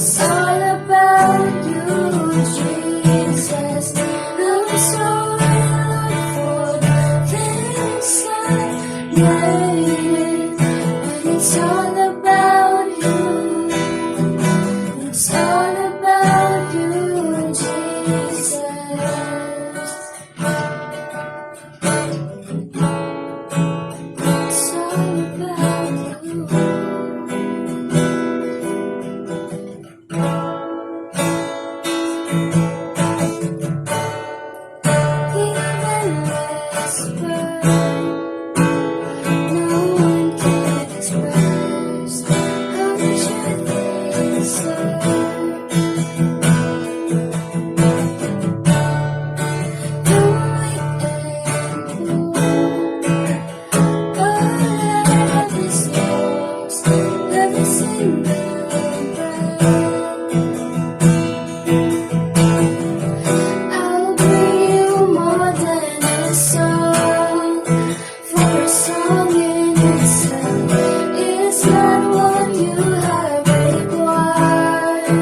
It's all about you, Jesus. I'm sorry, Lord, for the things I made. But it's all about you. It's all about you, Jesus. It's all about you. Even whisper, no one can express how much you deserve. Every single breath, I'll bring you more than a song, for a song in itself is not what you have required.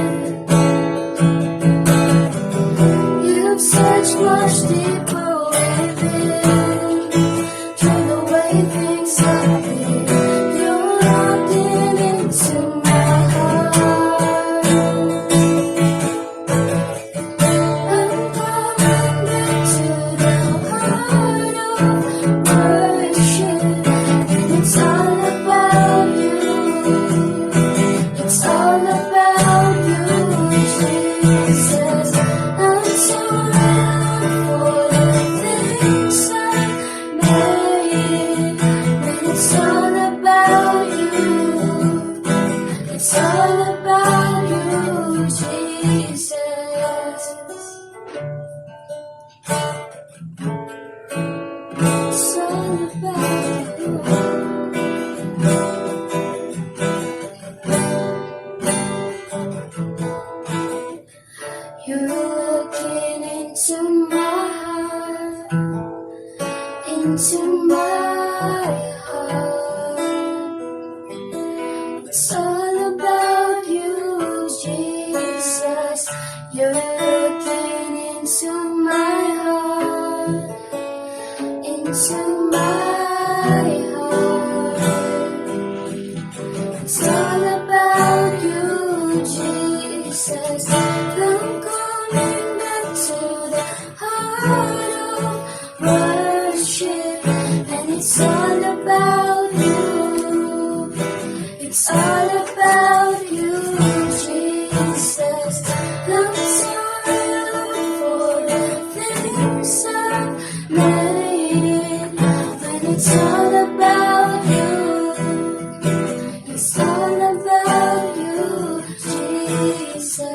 You've searched much deeper within, through the way things have been. You're locked in into my heart. I'm coming back to the heart of worship, and it's all about you. It's all about you, Jesus. I'm sorry for the things I made, but it's all about you. It's all about you, Jesus. It's all about you. You're looking into my heart, into my heart. It's all about you, Jesus. You're looking into my heart, into my heart. It's all about you, Jesus. I'm coming back to the heart of worship, and it's all about you. It's all about you, Jesus. I'm sorry, Lord, for the things I made, but it's all about you. It's all about you, Jesus.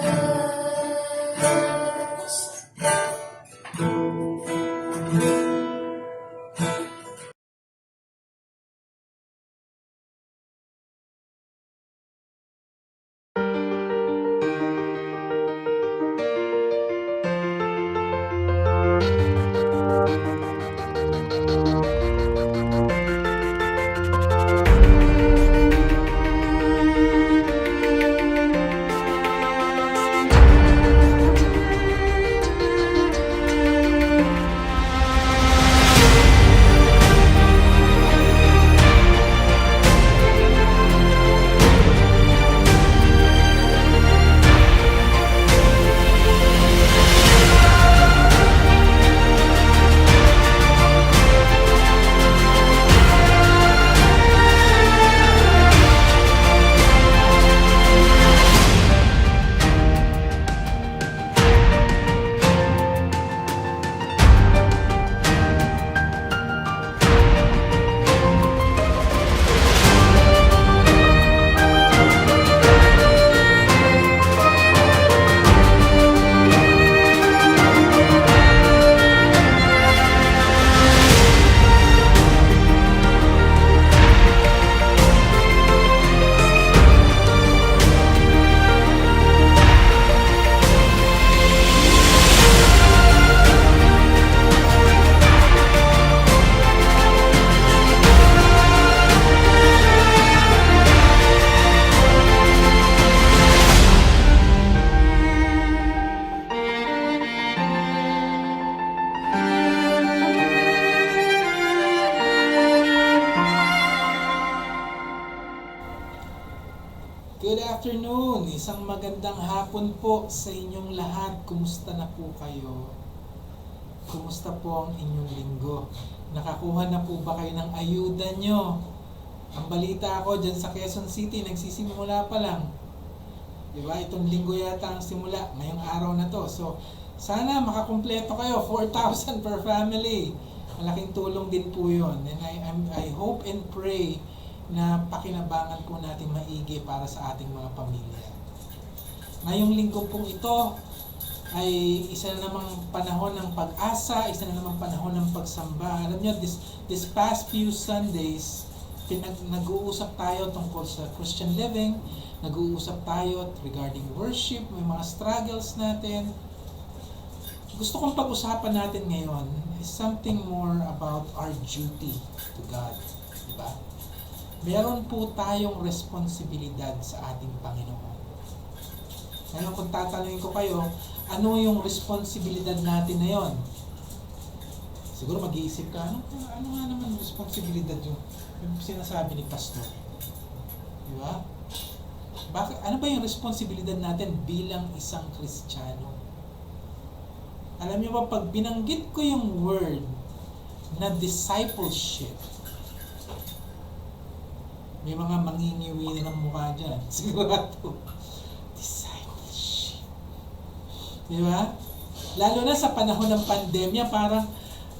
Isang magandang hapon po sa inyong lahat. Kumusta na po kayo? Kumusta po ang inyong linggo? Nakakuha na po ba kayo ng ayuda nyo? Ang balita ako dyan sa Quezon City, nagsisimula pa lang. Diba? Itong linggo yata ang simula, ngayong araw na to. So, sana makakumpleto kayo, 4,000 per family. Malaking tulong din po yun. And I hope and pray na pakinabangan po natin maigi para sa ating mga pamilya. Ngayong linggo pong ito ay isa na namang panahon ng pag-asa, isa na namang panahon ng pagsamba. Alam nyo, this past few Sundays, nag-uusap tayo tungkol sa Christian living, nag-uusap tayo regarding worship, may mga struggles natin. Gusto kong pag-usapan natin ngayon is something more about our duty to God. Diba? Meron po tayong responsibilidad sa ating Panginoon. Ngayon kung tatanungin ko kayo, ano yung responsibilidad natin na yon? Siguro mag-iisip ka, ano nga naman responsibilidad yung sinasabi ni Pastor? Diba? Ano ba yung responsibilidad natin bilang isang Kristiyano? Alam niyo ba, pag binanggit ko yung word na discipleship, may mga mangingiwi ng mukha dyan. Sigurado. Discipleship. Diba? Lalo na sa panahon ng pandemya, parang,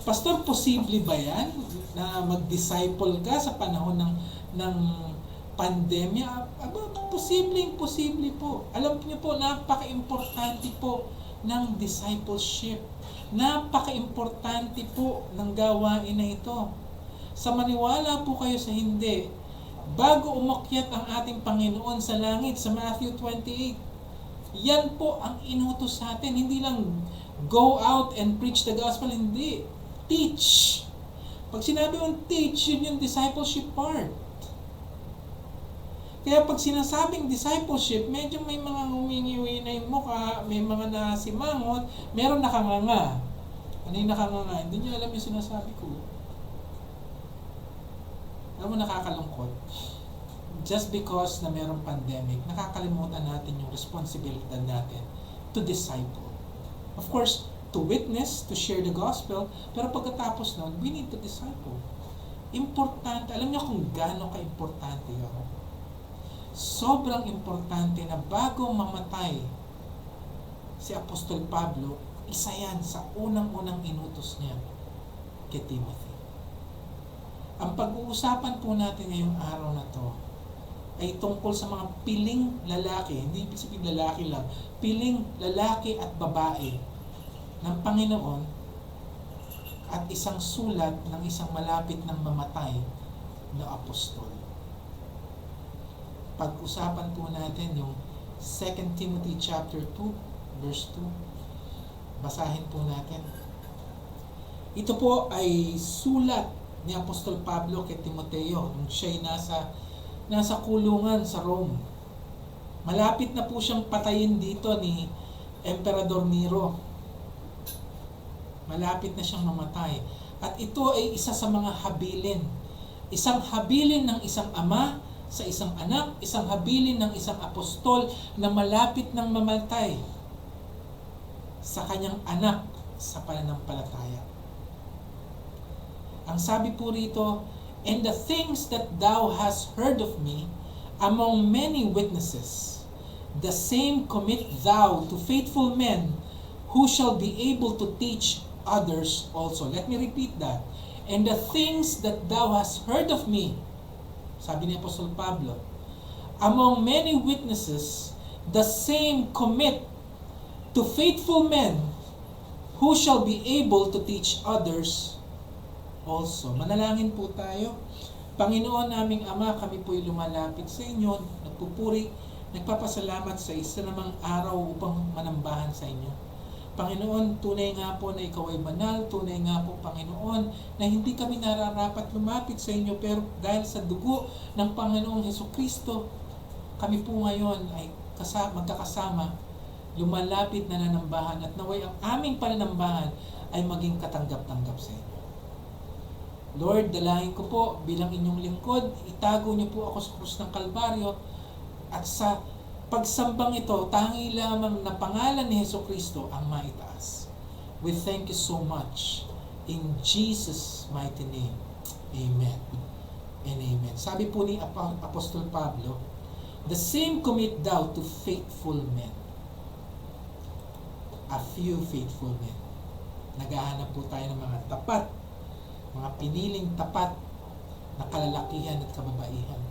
Pastor, posible ba yan na mag-disciple ka sa panahon ng pandemya? Posible po. Alam niyo po, napaka-importante po ng discipleship. Napaka-importante po ng gawain na ito. Sa maniwala po kayo sa hindi, bago umakyat ang ating Panginoon sa langit, sa Matthew 28, yan po ang inutos sa atin. Hindi lang go out and preach the gospel, hindi. Teach. Pag sinabi mong teach, yun yung discipleship part. Kaya pag sinasabing discipleship, medyo may mga humingiwi na yung mukha, may mga nasimangot, meron nakanganga. Ano yung nakanganga? Hindi nyo alam yung sinasabi ko. Alam mo, nakakalungkot. Just because na mayroong pandemic, nakakalimutan natin yung responsibilidad natin to disciple. Of course, to witness, to share the gospel, pero pagkatapos nun, we need to disciple. Importante. Alam niyo kung gaano ka-importante yun? Sobrang importante na bago mamatay si Apostol Pablo, isa yan sa unang-unang inutos niya kay Timothy. Ang pag-uusapan po natin ngayong araw na to ay tungkol sa mga piling lalaki, hindi ibig sabihin lalaki lang, piling lalaki at babae ng Panginoon at isang sulat ng isang malapit ng mamatay na apostol. Pag-usapan po natin yung 2 Timothy chapter 2, verse 2. Basahin po natin. Ito po ay sulat ni Apostol Pablo kay Timoteo nung siya'y nasa kulungan sa Rome. Malapit na po siyang patayin dito ni Emperador Nero. Malapit na siyang mamatay. At ito ay isa sa mga habilin. Isang habilin ng isang ama sa isang anak, isang habilin ng isang apostol na malapit ng mamatay sa kanyang anak sa pananampalataya. Ang sabi po rito, and the things that thou hast heard of me among many witnesses, the same commit thou to faithful men who shall be able to teach others also. Let me repeat that. And the things that thou hast heard of me, sabi ni Apostol Pablo, among many witnesses, the same commit to faithful men who shall be able to teach others also. Manalangin po tayo. Panginoon naming Ama, kami po'y lumalapit sa inyo, nagpupuri, nagpapasalamat sa isa namang araw upang manambahan sa inyo. Panginoon, tunay nga po na ikaw ay banal, tunay nga po, Panginoon, na hindi kami nararapat lumapit sa inyo, pero dahil sa dugo ng Panginoong Hesukristo, kami po ngayon ay magkakasama, lumalapit na nanambahan, at naway ang aming pananambahan ay maging katanggap-tanggap sa inyo. Lord, dalangin ko po bilang inyong lingkod, itago niyo po ako sa krus ng Kalbaryo, at sa pagsambang ito, tangi lamang na pangalan ni Hesukristo ang maitaas. We thank you so much. In Jesus' mighty name. Amen. And amen. Sabi po ni Apostol Pablo, the same commit thou to faithful men. A few faithful men. Naghahanap po tayo ng mga tapat, mga piniling tapat na kalalakihan at kababaihan.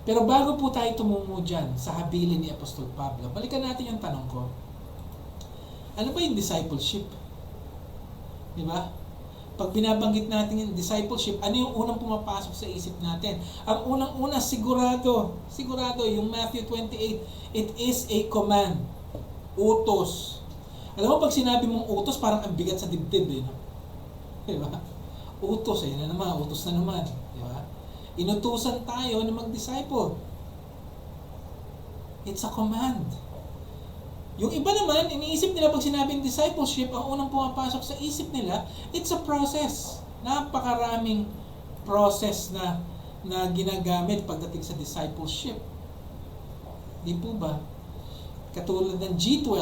Pero bago po tayo tumungo dyan sa habilin ni Apostol Pablo, balikan natin yung tanong ko. Ano ba yung discipleship? Di ba? Pag binabanggit natin yung discipleship, ano yung unang pumapasok sa isip natin? Ang unang-una, sigurado, yung Matthew 28, it is a command. Utos. Alam mo, pag sinabi mong utos, parang ang bigat sa dibdib, eh. No? Di ba? Utos, eh. Utos na naman. Di ba? Inutusan tayo na mag-disciple. It's a command. Yung iba naman, iniisip nila pag sinabing discipleship, ang unang pumapasok sa isip nila, it's a process. Napakaraming process na ginagamit pagdating sa discipleship. Di po ba? Katulad ng G12,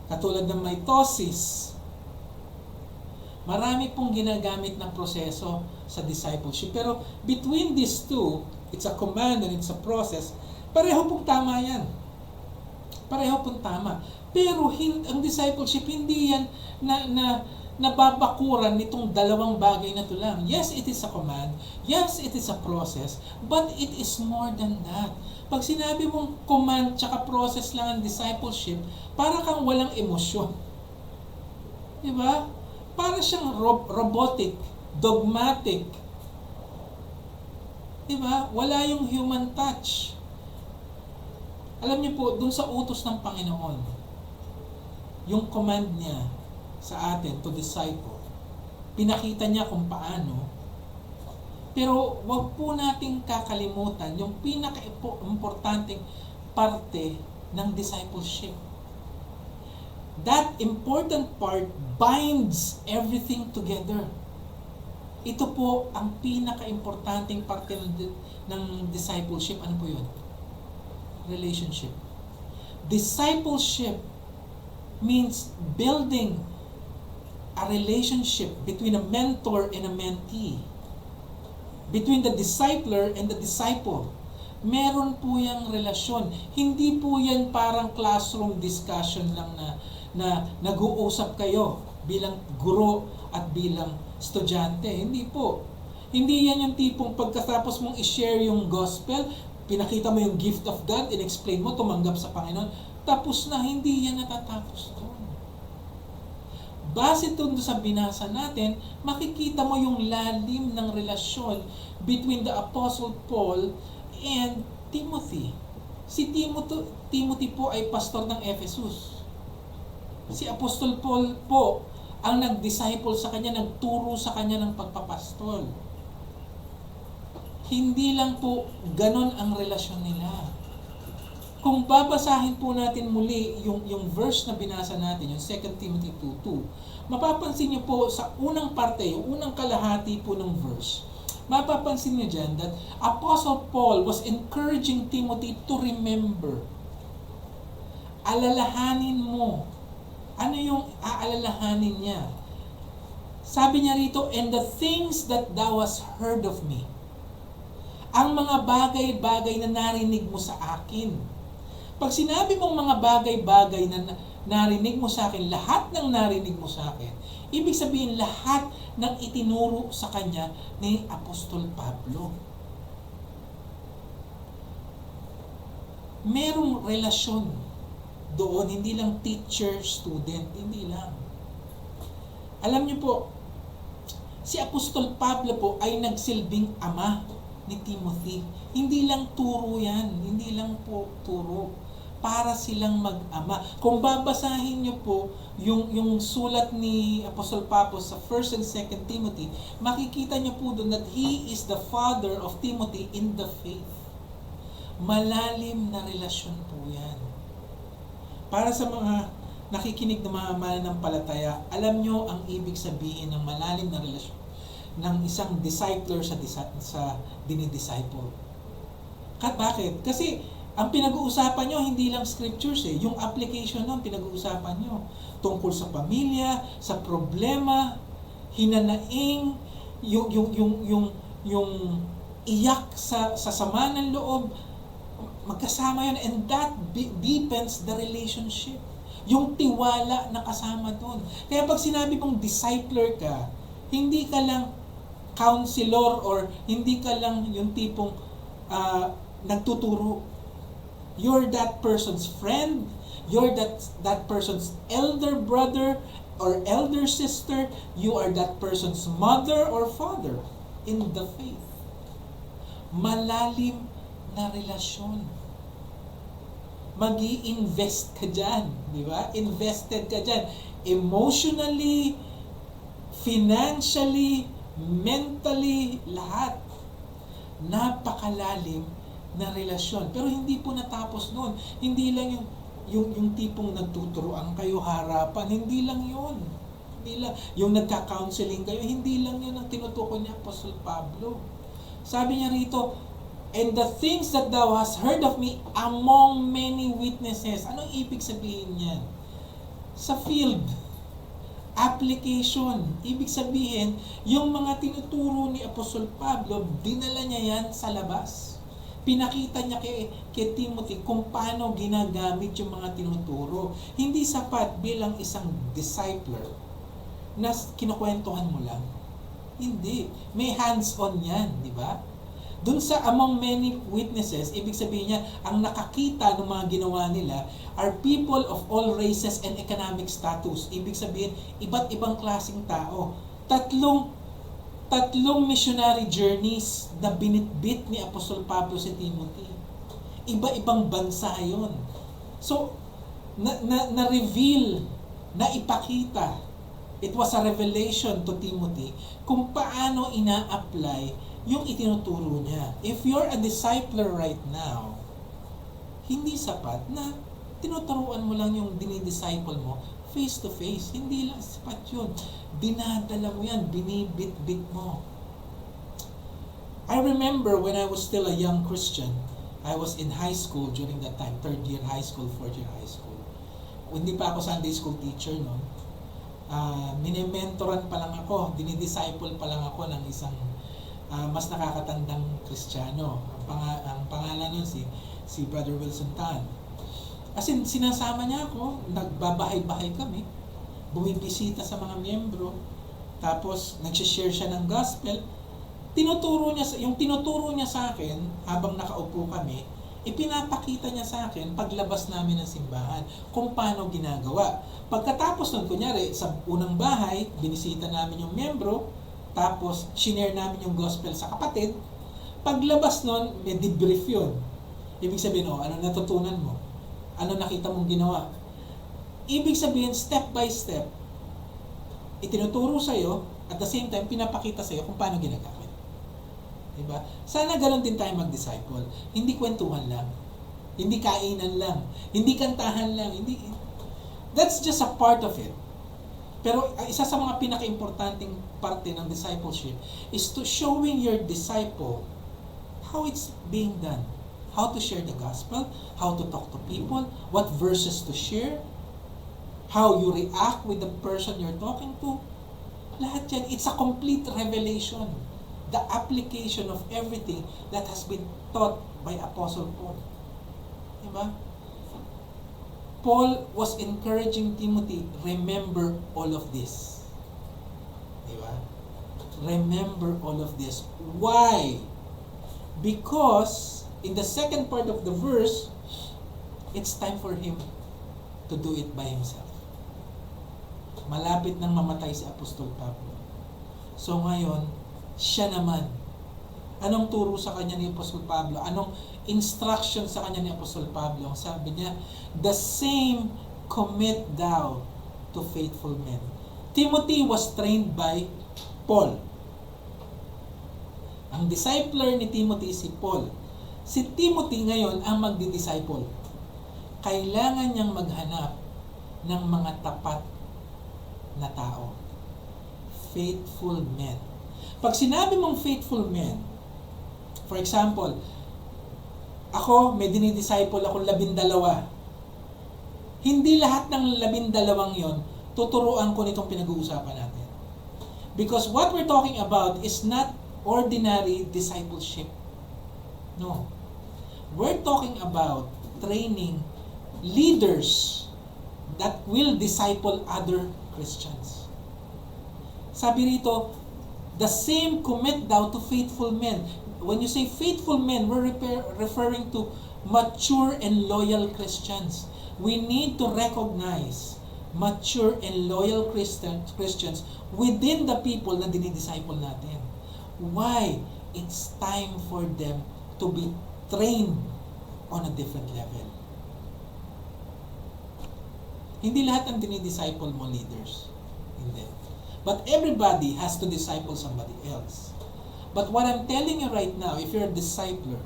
katulad ng mitosis, marami pong ginagamit na proseso sa discipleship. Pero between these two, it's a command and it's a process, pareho pong tama yan. Pareho pong tama. Pero ang discipleship, hindi yan nababakuran nitong dalawang bagay na ito lang. Yes, it is a command. Yes, it is a process. But it is more than that. Pag sinabi mong command tsaka process lang ang discipleship, para kang walang emosyon. Diba? Para siyang robotic, dogmatic. Diba? Wala yung human touch. Alam niyo po, dun sa utos ng Panginoon, yung command niya sa atin to disciple, pinakita niya kung paano, pero wag po nating kakalimutan yung pinaka-importanting parte ng discipleship. That important part binds everything together. Ito po ang pinaka-importanting parte ng discipleship. Ano po yun? Relationship. Discipleship means building a relationship between a mentor and a mentee. Between the discipler and the disciple. Meron po yung relasyon. Hindi po yan parang classroom discussion lang na nag-uusap kayo bilang guro at bilang estudyante. Hindi po. Hindi yan yung tipong pagkatapos mong i-share yung gospel, pinakita mo yung gift of God, in-explain mo, tumanggap sa Panginoon, tapos na, hindi yan natatapos doon. Base doon sa binasa natin, makikita mo yung lalim ng relasyon between the Apostle Paul and Timothy. Si Timothy po ay pastor ng Ephesus. Si Apostol Paul po ang nag-disciple sa kanya, nagturo sa kanya ng pagpapastol. Hindi lang po ganon ang relasyon nila. Kung babasahin po natin muli yung verse na binasa natin, yung 2 Timothy 2:2, mapapansin niyo po sa unang parte, yung unang kalahati po ng verse, mapapansin niyo dyan that Apostle Paul was encouraging Timothy to remember. Alalahanin mo. Ano yung aalalahanin niya? Sabi niya rito, and the things that thou hast heard of me. Ang mga bagay-bagay na narinig mo sa akin. Pag sinabi mong mga bagay-bagay na narinig mo sa akin, lahat ng narinig mo sa akin, ibig sabihin lahat ng itinuro sa kanya ni Apostol Pablo. Merong relasyon doon, hindi lang teacher-student, hindi lang. Alam niyo po, si Apostol Pablo po ay nagsilbing ama ni Timothy. Hindi lang turo yan, hindi lang po turo. Para silang mag-ama. Kung babasahin niyo po yung sulat ni Apostol Pablo sa 1 and 2 Timothy, makikita niyo po doon that he is the father of Timothy in the faith. Malalim na relasyon po yan. Para sa mga nakikinig na mga mananampalataya, alam nyo ang ibig sabihin ng malalim na relasyon ng isang discipler sa dinidisciple. Bakit? Kasi Ang pinag-uusapan nyo, hindi lang scriptures yung application nun, pinag-uusapan nyo. Tungkol sa pamilya, sa problema, hinanaing, yung iyak sa sama ng loob, magkasama yun, and that deepens the relationship. Yung tiwala na kasama doon. Kaya pag sinabi mong discipler ka, hindi ka lang counselor or hindi ka lang yung tipong nagtuturo. You're that person's friend, you're that person's elder brother or elder sister, you are that person's mother or father in the faith. Malalim na relasyon. Magi-invest ka dyan, di ba? Invested ka dyan. Emotionally, financially, mentally, lahat. Napakalalim na relasyon. Pero hindi po natapos doon. Hindi lang yung tipong nagtuturoan kayo harapan. Hindi lang yun. Hindi lang. Yung nagka-counseling kayo, hindi lang yun ang tinutukoy ni Apostol Pablo. Sabi niya rito, and the things that thou hast heard of me among many witnesses. Anong ibig sabihin niyan? Sa field, application. Ibig sabihin, yung mga tinuturo ni Apostol Pablo, dinala niya yan sa labas. Pinakita niya kay Timothy kung paano ginagamit yung mga tinuturo. Hindi sapat bilang isang discipler na kinukwentuhan mo lang. Hindi. May hands-on yan, di ba? Doon sa among many witnesses, ibig sabihin niya, ang nakakita ng mga ginawa nila are people of all races and economic status. Ibig sabihin, iba't ibang klaseng tao. Tatlong missionary journeys na binitbit ni Apostol Pablo si Timothy. Iba-ibang bansa yon. So, na-reveal, na-ipakita, it was a revelation to Timothy kung paano ina-apply yung itinuturo niya. If you're a discipler right now, hindi sapat na tinuturuan mo lang yung dinidisciple mo face to face. Hindi lang sapat yun. Dinadala mo yan, binibit-bit mo. I remember when I was still a young Christian, I was in high school during that time, 3rd year high school, 4th year high school. Hindi pa ako Sunday school teacher noon. Minimentoran pa lang ako, dinidisciple pa lang ako ng isang mas nakakatandang Kristiyano. Ang pangalan nun si Brother Wilson Tan. As in, sinasama niya ako, nagbabahay-bahay kami, bumibisita sa mga miyembro, tapos nagsishare siya ng gospel. Yung tinuturo niya sa akin, habang nakaupo kami, ipinapakita niya sa akin paglabas namin ng simbahan kung paano ginagawa. Pagkatapos nun, kunyari, sa unang bahay, binisita namin yung miyembro, tapos shinare namin yung gospel sa kapatid. Paglabas nun, may debrief yun. Ibig sabihin, ano natutunan mo? Ano nakita mong ginawa? Ibig sabihin, step by step, itinuturo sa'yo, at the same time, pinapakita sa'yo kung paano ginagamit. Diba? Sana ganun din tayo mag-disciple. Hindi kwentuhan lang. Hindi kainan lang. Hindi kantahan lang. That's just a part of it. Pero isa sa mga pinaka-importanting parte ng discipleship is to showing your disciple how it's being done. How to share the gospel, how to talk to people, what verses to share, how you react with the person you're talking to. Lahat yan, it's a complete revelation. The application of everything that has been taught by Apostle Paul. Diba? Paul was encouraging Timothy, remember all of this. Diba? Remember all of this. Why? Because in the second part of the verse, it's time for him to do it by himself. Malapit nang mamatay si Apostol Pablo. So ngayon, siya naman. Anong turo sa kanya ni Apostol Pablo? Anong instruction sa kanya ni Apostol Pablo? Sabi niya, the same commit thou to faithful men. Timothy was trained by Paul. Ang discipler ni Timothy si Paul. Si Timothy ngayon ang magdi-disciple. Kailangan niyang maghanap ng mga tapat na tao. Faithful men. Pag sinabi mong faithful men, for example, Ako, may dinidisciple akong 12. Hindi lahat ng 12 yon tuturuan ko nitong pinag-uusapan natin. Because what we're talking about is not ordinary discipleship. No. We're talking about training leaders that will disciple other Christians. Sabi rito, the same commit thou to faithful men. When you say faithful men, we're referring to mature and loyal Christians. We need to recognize mature and loyal Christians within the people na dinidisciple natin. Why? It's time for them to be trained on a different level. Hindi lahat ng dinidisciple mo leaders. Hindi. But everybody has to disciple somebody else. But what I'm telling you right now, if you're a discipler,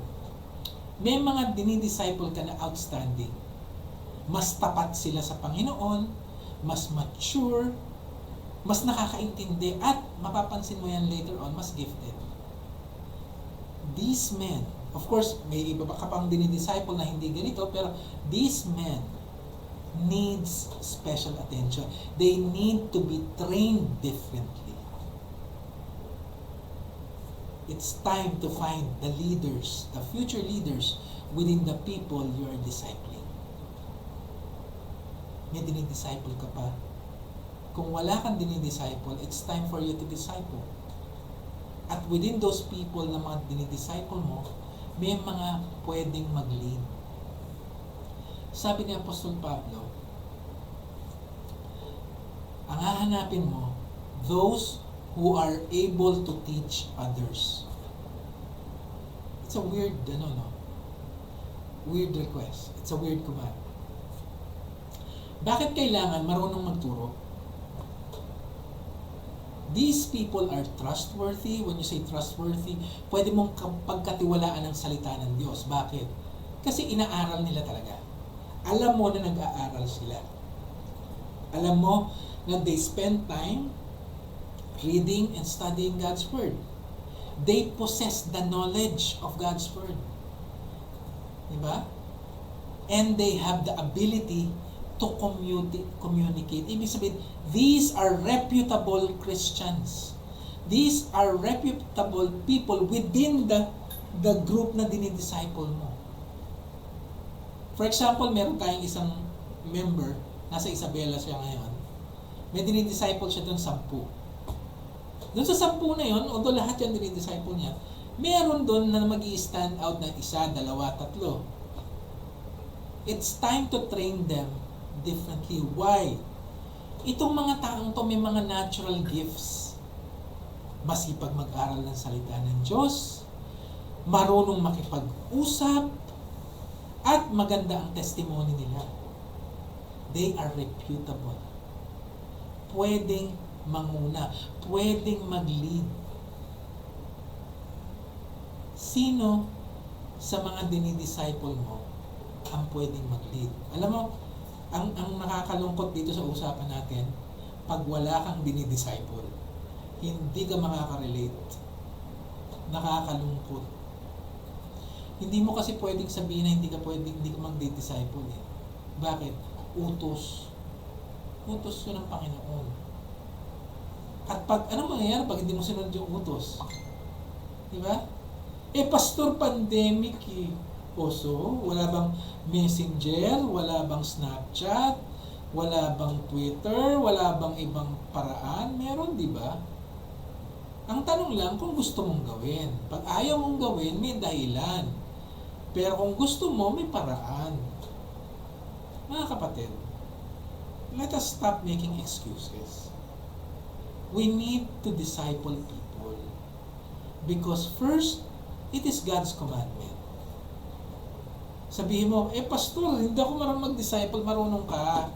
may mga dinidisciple ka na outstanding. Mas tapat sila sa Panginoon, mas mature, mas nakakaintindi, at mapapansin mo yan later on, mas gifted. These men, of course, may iba ka pang dinidisciple na hindi ganito, pero these men needs special attention. They need to be trained differently. It's time to find the leaders, the future leaders within the people you are discipling. May dinidisciple ka pa. Kung wala kang dinidisciple, it's time for you to disciple. At within those people na mga dinidisciple mo, may mga pwedeng mag-lead. Sabi ni Apostol Pablo, ang hahanapin mo, those who are able to teach others. It's a weird, weird request. It's a weird command. Bakit kailangan marunong magturo? These people are trustworthy. When you say trustworthy, pwede mong pagkatiwalaan ang salita ng Diyos. Bakit? Kasi inaaral nila talaga. Alam mo na nag-aaral sila. Alam mo na they spend time reading and studying God's Word. They possess the knowledge of God's Word. Diba? And they have the ability to communicate. Ibig sabihin, these are reputable Christians. These are reputable people within the group na dinidisciple mo. For example, meron tayong isang member, nasa Isabela siya ngayon, may dinidisciple siya doon 10. Doon sa 10 na yun, although lahat yan dinidisciple niya, meron doon na mag-i-stand out na 1, 2, 3. It's time to train them differently. Why? Itong mga taong to may mga natural gifts. Masipag mag-aral ng salita ng Diyos, marunong makipag-usap, at maganda ang testimony nila. They are reputable. Pwedeng manguna, pwedeng mag-lead. Sino sa mga dinidisciple mo ang pwedeng mag-lead? Alam mo, ang nakakalungkot dito sa usapan natin, pag wala kang dinidisciple, hindi ka makaka-relate. Nakakalungkot. Hindi mo kasi pwedeng sabihin na hindi ka mag-disciple eh. Bakit? Utos. Utos yun ng Panginoon. At anong mangyayari pag hindi mo sinunod yung utos? Diba? Pastor, pandemic eh. So, wala bang Messenger, wala bang Snapchat, wala bang Twitter, wala bang ibang paraan? Meron, di ba? Ang tanong lang kung gusto mong gawin. Pag ayaw mong gawin, may dahilan. Pero kung gusto mo, may paraan. Mga kapatid, let us stop making excuses. We need to disciple people. Because first, it is God's commandment. Sabihin mo, pastor, hindi ako marunong mag-disciple, marunong ka.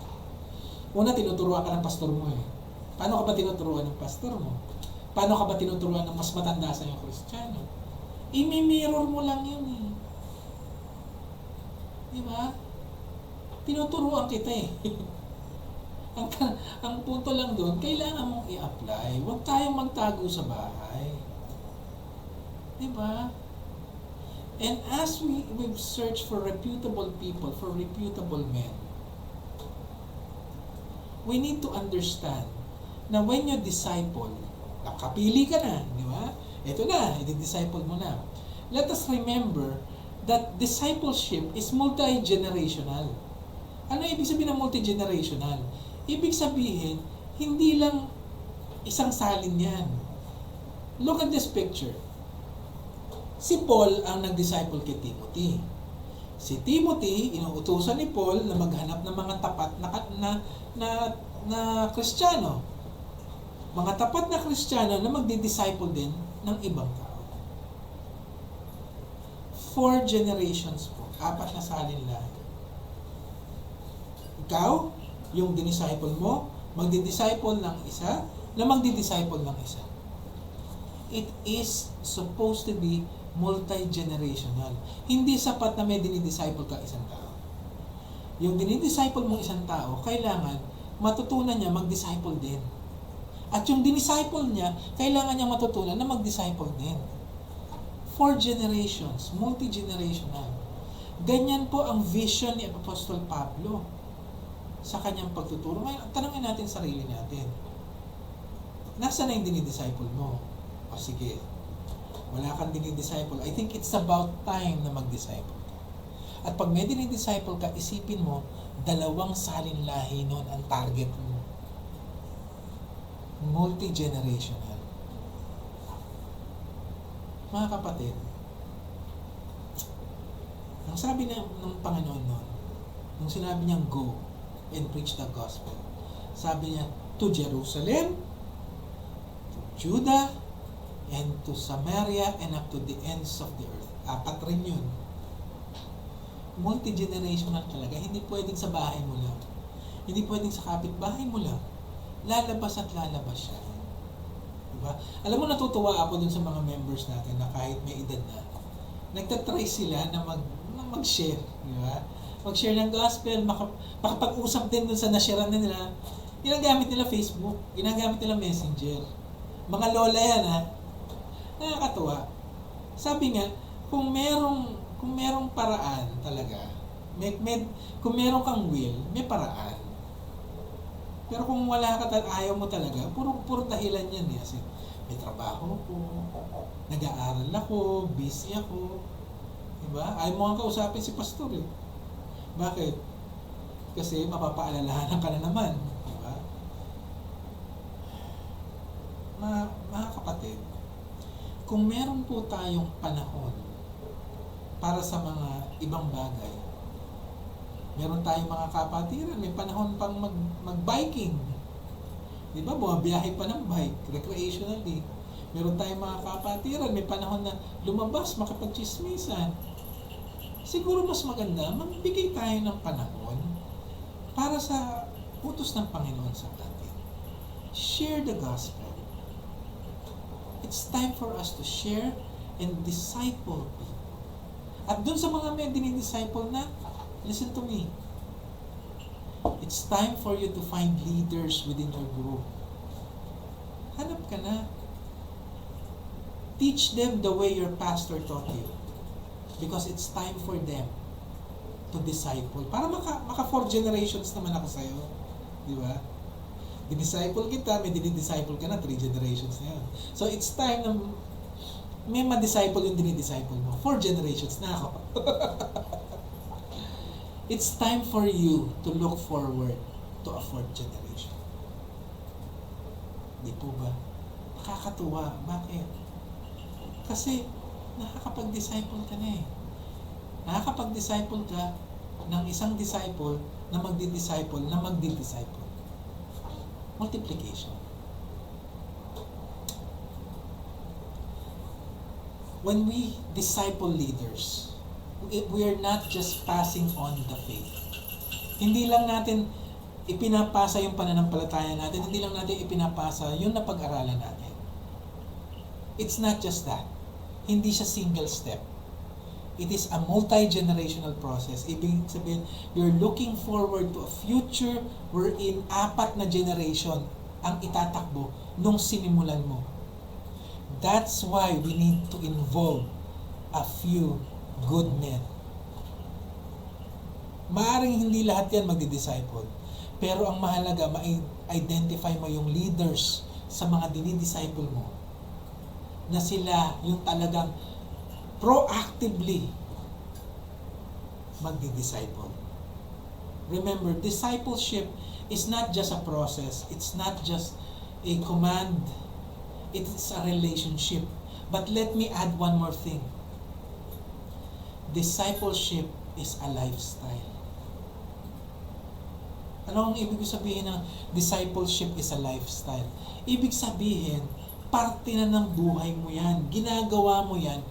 Una, tinuturuan ka ng pastor mo eh. Paano ka ba tinuturuan ng pastor mo? Paano ka ba tinuturuan ng mas matanda sa iyong Kristiyano? I-mirror mo lang yun eh. Diba? Tinuturuan kita eh. ang punto lang doon, kailangan mong i-apply. Huwag tayong magtago sa bahay. Diba? And as we've searched for reputable people, for reputable men, we need to understand na when you disciple, nakapili ka na, di ba? Ito na, i-disciple mo na. Let us remember that discipleship is multi-generational. Ano ibig sabihin ng multi-generational? Ibig sabihin, hindi lang isang salin yan. Look at this picture. Si Paul ang nag-disciple kay Timothy. Si Timothy, inuutusan ni Paul na maghanap ng mga tapat na Kristiyano. Mga tapat na Kristiyano na magdi-disciple din ng ibang tao. 4 generations po, 4 na salin lahat. Ikaw, yung dinisciple mo, magdi-disciple ng isa, na magdi-disciple ng isa. It is supposed to be multi-generational. Hindi sapat na may dinidisciple ka isang tao. Yung dinidisciple mong isang tao, kailangan matutunan niya mag-disciple din. At yung dinisciple niya, kailangan niya matutunan na mag-disciple din. 4 generations, multi-generational. Ganyan po ang vision ni Apostol Pablo sa kanyang pagtuturo. Ngayon, tanongin natin sarili natin. Nasaan na yung dinidisciple mo? O sige, wala kang dinidisciple. I think it's about time na mag-disciple ka. At pag may dinidisciple ka, isipin mo, 2 salin lahi nun ang target mo. Multi-generational. Mga kapatid, ang sabi ng Panginoon noon, nung sinabi niyang go and preach the gospel, sabi niya, to Jerusalem, to Judah, and to Samaria, and up to the ends of the earth. 4 rin yun. Multi-generational talaga. Hindi pwedeng sa bahay mo lang. Hindi pwedeng sa kapitbahay mo lang. Lalabas at lalabas siya. Diba? Alam mo, natutuwa ako dun sa mga members natin na kahit may edad na, nagtatry sila na mag-share. Diba? Mag-share ng gospel, makapag-usap din dun sa nasharean na nila. Ginagamit nila Facebook, ginagamit nila Messenger. Mga lola yan, ha? Nakakatuwa. Sabi nga, kung merong paraan talaga, kung meron kang will, may paraan. Pero kung wala ka ayaw mo talaga, puro dahilan yan eh. Kasi may trabaho ko, nag-aaral ako, busy ako. Diba? Ayaw mo kang kausapin si pastor eh. Bakit? Kasi mapapaalalahanan ka na naman. Diba? Mga kapatid, kung meron po tayong panahon para sa mga ibang bagay, meron tayong mga kapatiran, may panahon pang mag-biking. Di ba? Bumabiyahe pa ng bike, recreationally. Meron tayong mga kapatiran, may panahon na lumabas, makapag-chismisan. Siguro mas maganda, magbigay tayo ng panahon para sa utos ng Panginoon sa atin. Share the gospel. It's time for us to share and disciple people. At dun sa mga may dinidisciple na, listen to me. It's time for you to find leaders within your group. Hanap ka na. Teach them the way your pastor taught you. Because it's time for them to disciple. Para maka 4 generations naman ako sa'yo. Di ba? Dinisciple kita, may dinidisciple ka na, 3 generations na yun. So it's time na may ma-disciple yung dinidisciple mo. 4 generations na ako. It's time for you to look forward to a 4th generation. Di po ba? Nakakatuwa. Bakit? Kasi nakakapag-disciple ka na eh. Nakakapag-disciple ka ng isang disciple na magdi-disciple na magdi-disciple. Multiplication. When we disciple leaders, we are not just passing on the faith. Hindi lang natin ipinapasa yung pananampalataya natin, hindi lang natin ipinapasa yung napag-aralan natin. It's not just that. Hindi siya single step. It is a multi-generational process. Ibig sabihin, you're looking forward to a future wherein 4 na generation ang itatakbo nung sinimulan mo. That's why we need to involve a few good men. Maaring hindi lahat yan magdi-disciple. Pero ang mahalaga, ma-identify mo yung leaders sa mga dinidisciple mo na sila yung talagang proactively magdi-disciple. Remember, discipleship is not just a process. It's not just a command. It is a relationship. But let me add one more thing. Discipleship is a lifestyle. Ano ang ibig sabihin ng discipleship is a lifestyle? Ibig sabihin, parte na ng buhay mo yan. Ginagawa mo yan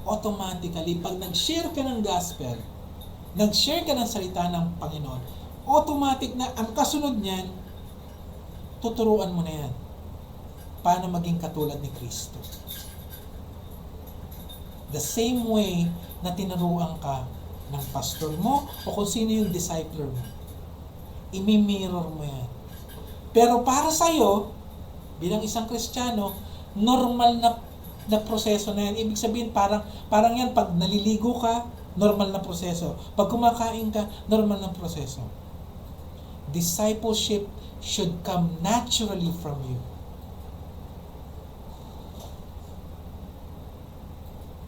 automatically. Pag nag-share ka ng gospel, nag-share ka ng salita ng Panginoon, automatic na ang kasunod niyan, tuturuan mo na yan. Paano maging katulad ni Kristo. The same way na tinuruan ka ng pastor mo o kung sino yung discipler mo. Imi-mirror mo yan. Pero para sa'yo, bilang isang Kristiyano, normal na proseso na yan. Ibig sabihin, parang yan, pag naliligo ka, normal na proseso. Pag kumakain ka, normal na proseso. Discipleship should come naturally from you.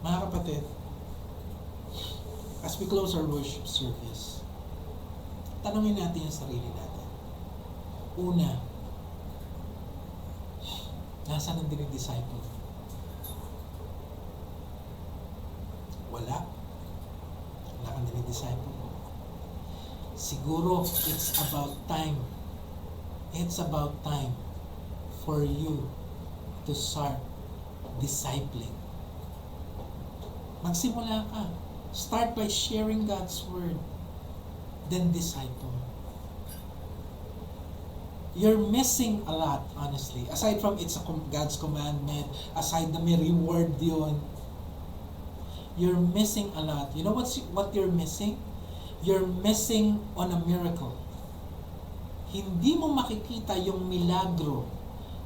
Mga kapatid, as we close our worship service, tanungin natin yung sarili natin. Una, nasaan ang dinidisciple? Wala. Wala kang dinidisciple. Siguro, it's about time. It's about time for you to start discipling. Magsimula ka. Start by sharing God's Word. Then disciple. You're missing a lot, honestly. Aside from it's God's commandment, aside na may reward yun, you're missing a lot. You know what you're missing? You're missing on a miracle. Hindi mo makikita yung milagro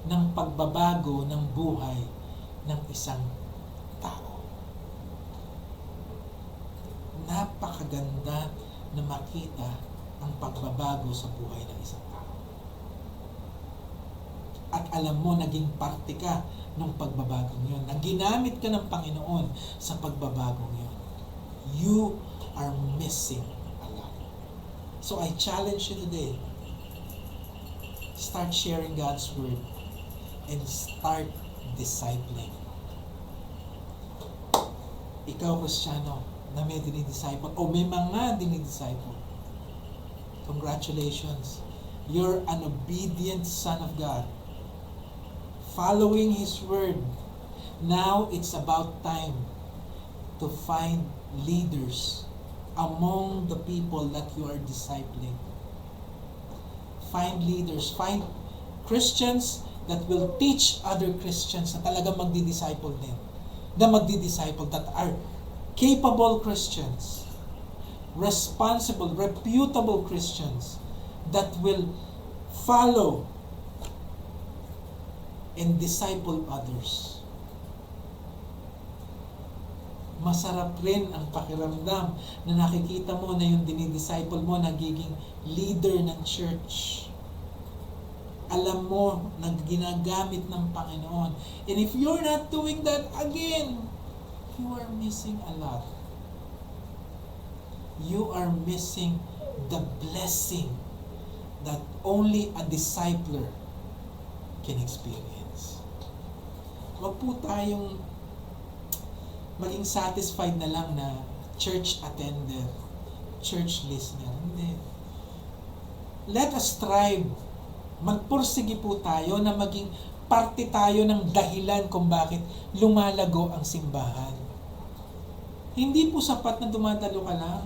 ng pagbabago ng buhay ng isang tao. Napakaganda na makita ang pagbabago sa buhay ng isang tao. At alam mo, naging parte ka ng pagbabagong yun. Na ginamit ka ng Panginoon sa pagbabagong yun. You are missing a lot. So I challenge you today. Start sharing God's Word and start discipling. Ikaw, Kristiyano, na may dinidisciple o may mga dinidisciple. Congratulations. You're an obedient son of God. Following His Word. Now, it's about time to find leaders among the people that you are discipling. Find leaders. Find Christians that will teach other Christians na talaga magdi-disciple din. Na magdi-disciple that are capable Christians, responsible, reputable Christians that will follow and disciple others. Masarap rin ang pakiramdam na nakikita mo na yung dinidisciple mo nagiging leader ng church. Alam mo na ginagamit ng Panginoon. And if you're not doing that, again, you are missing a lot. You are missing the blessing that only a discipler can experience. Huwag po tayong maging satisfied na lang na church attender, church listener. Hindi. Let us strive. Magpursige po tayo na maging parte tayo ng dahilan kung bakit lumalago ang simbahan. Hindi po sapat na dumadalo ka lang.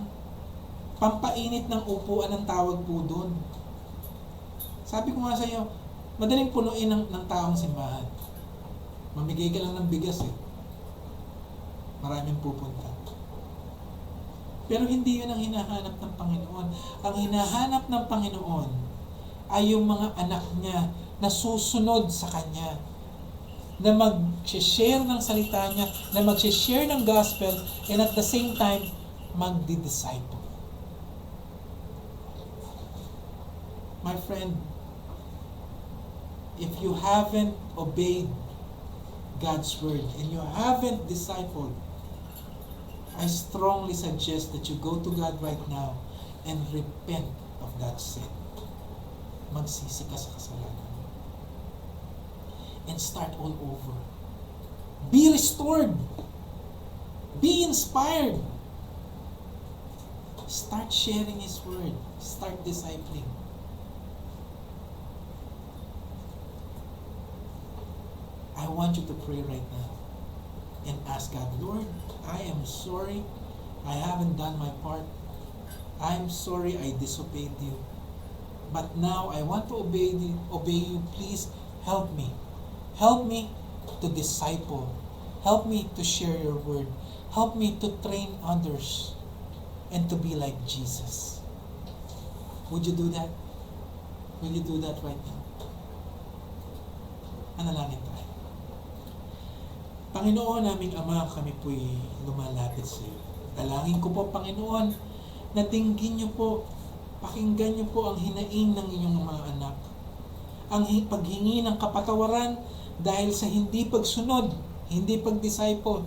Pampainit ng upuan ang tawag po doon. Sabi ko nga sa iyo, madaling punuin ng taong simbahan. Mamigay ka lang ng bigas eh. Maraming pupunta. Pero hindi yun ang hinahanap ng Panginoon. Ang hinahanap ng Panginoon ay yung mga anak niya na susunod sa Kanya. na mag-share ng salita niya, na mag-share ng gospel, and at the same time, magdi-disciple. My friend, if you haven't obeyed God's word and you haven't discipled, I strongly suggest that you go to God right now and repent of that sin. Magsisi ka sa kasalanan. And start all over. Be restored. Be inspired. Start sharing His word. Start discipling. I want you to pray right now and ask God, Lord, I am sorry I haven't done my part. I'm sorry I disobeyed you. But now I want to obey you. Please help me. Help me to disciple. Help me to share your word. Help me to train others and to be like Jesus. Would you do that? Will you do that right now? Manalangin tayo. Panginoon naming Ama, kami po'y lumalapit sa iyo. Dalangin ko po, Panginoon, na dinggin niyo po, pakinggan niyo po ang hinaing ng inyong mga anak. Ang paghingi ng kapatawaran dahil sa hindi pagsunod, hindi pag-disciple.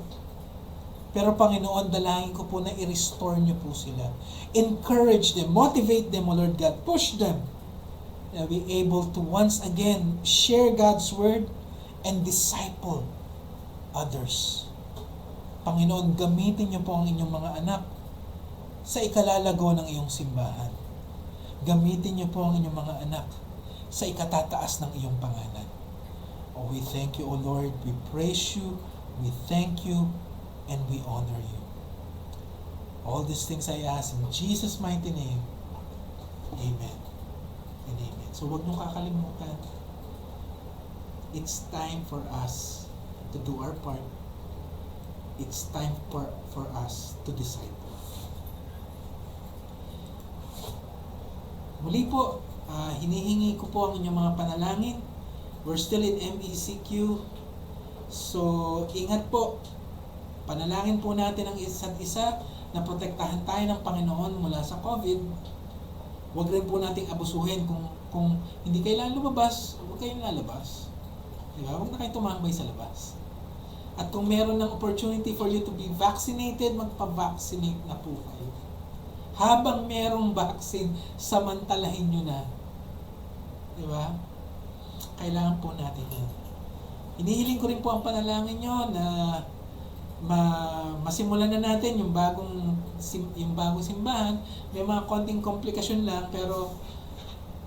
Pero Panginoon, dalangin ko po na i-restore niyo po sila. Encourage them, motivate them, O Lord God. Push them to be able to once again share God's word and disciple others. Panginoon, gamitin niyo po ang inyong mga anak sa ikalalago ng iyong simbahan. Gamitin niyo po ang inyong mga anak sa ikatataas ng iyong pangalan. Oh, we thank you, O Lord. We praise you, we thank you, and we honor you. All these things I ask in Jesus' mighty name. Amen and amen. So huwag niyong kakalimutan. It's time for us to do our part. It's time for us to disciple. Muli po, hinihingi ko po ang inyong mga panalangin. We're still in MECQ. So, ingat po. Panalangin po natin ang isa't isa na protektahan tayo ng Panginoon mula sa COVID. Huwag rin po nating abusuhin kung hindi kailangan lumabas, huwag kayong lalabas. Diba? Huwag na kayo tumambay sa labas. At kung meron ng opportunity for you to be vaccinated, magpa-vaccinate na po kayo. Habang merong vaccine, samantalahin nyo na. Diba? Kailangan po natin yan. Inihiling ko rin po ang panalangin nyo na masimulan na natin yung bagong simbahan. May mga konting komplikasyon lang, pero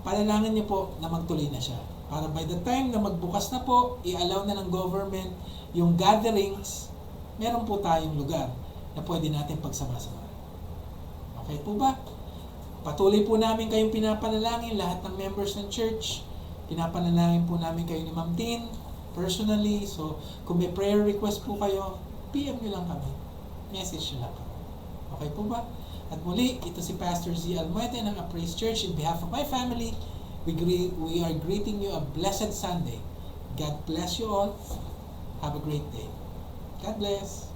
panalangin nyo po na magtuloy na siya. Para by the time na magbukas na po, i-allow na ng government yung gatherings, meron po tayong lugar na pwede natin pagsama-sama. Okay po ba? Patuloy po namin kayong pinapanalangin, lahat ng members ng church. Pinapanalangin po namin kayo ni Ma'am Tin, personally. So, kung may prayer request po kayo, PM nyo lang kami. Message nyo lang kami. Okay po ba? At muli, ito si Pastor Z. Almuete ng Praise Church. In behalf of my family, we are greeting you a blessed Sunday. God bless you all. Have a great day. God bless.